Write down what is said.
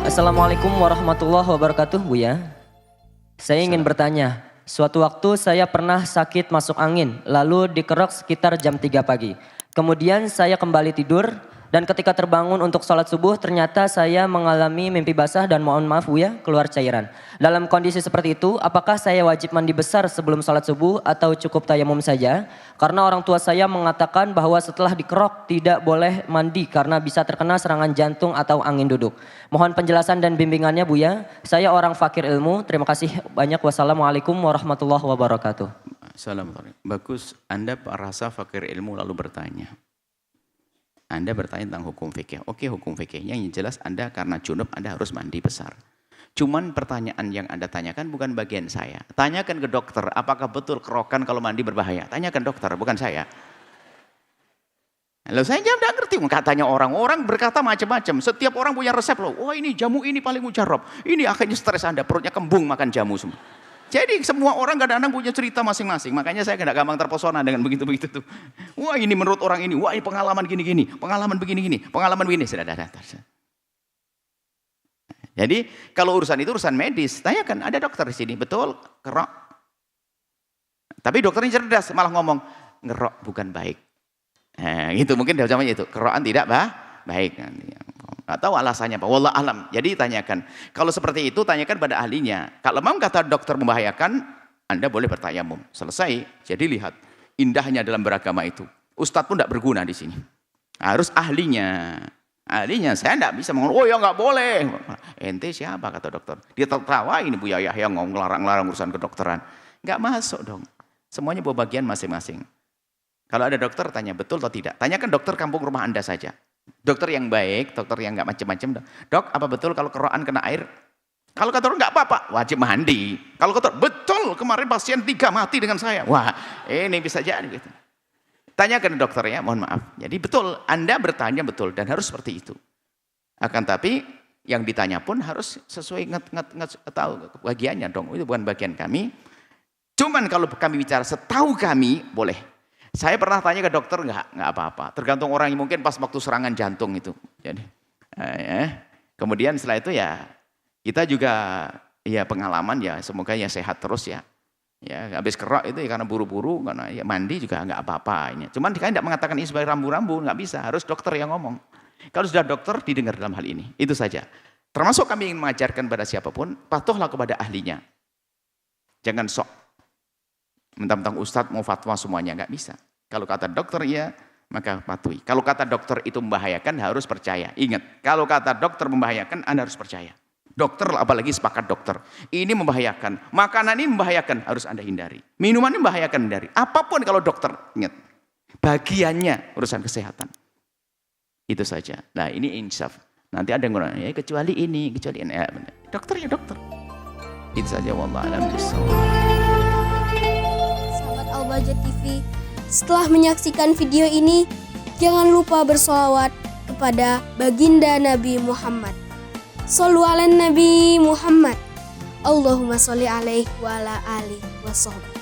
Assalamualaikum warahmatullahi wabarakatuh, Buya. Saya ingin bertanya, suatu waktu saya pernah sakit masuk angin, lalu dikerok sekitar jam 3 pagi. Kemudian saya kembali tidur, dan ketika terbangun untuk sholat subuh, ternyata saya mengalami mimpi basah dan mohon maaf Buya, keluar cairan. Dalam kondisi seperti itu, apakah saya wajib mandi besar sebelum sholat subuh atau cukup tayamum saja? Karena orang tua saya mengatakan bahwa setelah dikerok tidak boleh mandi karena bisa terkena serangan jantung atau angin duduk. Mohon penjelasan dan bimbingannya Buya. Saya orang fakir ilmu. Terima kasih banyak. Wassalamualaikum warahmatullahi wabarakatuh. Assalamualaikum. Bagus, Anda merasa fakir ilmu lalu bertanya. Anda bertanya tentang hukum fikih. Oke, hukum fikihnya yang jelas Anda karena junub Anda harus mandi besar. Cuman pertanyaan yang Anda tanyakan bukan bagian saya. Tanyakan ke dokter, apakah betul kerokan kalau mandi berbahaya? Tanyakan dokter, bukan saya. Lalu saya jawab, tidak ngerti. Katanya orang berkata macam-macam. Setiap orang punya resep loh. Wah ini jamu ini paling mujarab. Ini akhirnya stres Anda, perutnya kembung makan jamu semua. Jadi semua orang kadang-kadang punya cerita masing-masing. Makanya saya tidak gampang terpesona dengan begitu-begitu tuh. Wah ini menurut orang ini, wah ini pengalaman gini-gini, pengalaman begini-gini, pengalaman begini. Sudah. Jadi kalau urusan itu urusan medis, tanyakan ada dokter di sini, betul kerok. Tapi dokternya cerdas, malah ngomong ngerok bukan baik. Gitu mungkin dia namanya itu kerokan tidak baik. Nggak tahu alasannya apa, wallah alam. Jadi tanyakan. Kalau seperti itu tanyakan pada ahlinya. Kalau memang kata dokter membahayakan, Anda boleh bertayamum. Selesai. Jadi lihat indahnya dalam beragama itu. Ustadz pun tidak berguna di sini. Harus ahlinya. Ahlinya saya tidak bisa ngomong, oh ya nggak boleh. Ente siapa kata dokter? Dia tertawa ini Bu Yahya ngomong ngelarang urusan kedokteran. Nggak masuk dong. Semuanya bawa bagian masing-masing. Kalau ada dokter tanya betul atau tidak. Tanyakan dokter kampung rumah Anda saja. Dokter yang baik, dokter yang nggak macam-macam. Dok, apa betul kalau kerokan kena air? Kalau kata orang nggak apa-apa, wajib mandi. Kalau kata betul, kemarin pasien 3 mati dengan saya. Wah, ini bisa jadi gitu. Tanyakan dokter ya, mohon maaf. Jadi betul, Anda bertanya betul dan harus seperti itu. Akan tapi yang ditanya pun harus sesuai tahu bagiannya dong. Itu bukan bagian kami. Cuman kalau kami bicara setahu kami boleh. Saya pernah tanya ke dokter, nggak apa-apa. Tergantung orang yang mungkin pas waktu serangan jantung itu. Jadi, kemudian setelah itu ya kita juga ya pengalaman ya semoga ya sehat terus ya. Ya habis kerok itu ya karena buru-buru, karena ya mandi juga nggak apa-apa. Cuman dia tidak mengatakan ini sebagai rambu-rambu, nggak bisa. Harus dokter yang ngomong. Kalau sudah dokter didengar dalam hal ini. Itu saja. Termasuk kami ingin mengajarkan pada siapapun, patuhlah kepada ahlinya. Jangan sok. Mentang-mentang ustadz mau fatwa semuanya, nggak bisa. Kalau kata dokter iya, maka patuhi. Kalau kata dokter itu membahayakan, harus percaya. Ingat, kalau kata dokter membahayakan, Anda harus percaya. Dokter, apalagi sepakat dokter. Ini membahayakan, makanan ini membahayakan, harus Anda hindari. Minuman ini membahayakan, hindari. Apapun kalau dokter, ingat. Bagiannya urusan kesehatan. Itu saja. Nah ini insaf. Nanti ada yang ngomong, ya kecuali ini. Ya, dokter ya dokter. Itu saja. Wallahualam bishawab. Al-Bahjah TV. Setelah menyaksikan video ini, jangan lupa bersolawat kepada baginda Nabi Muhammad. Shollu ala Nabi Muhammad. Allahumma sholli alaihi wa ala alihi wa sahbihi.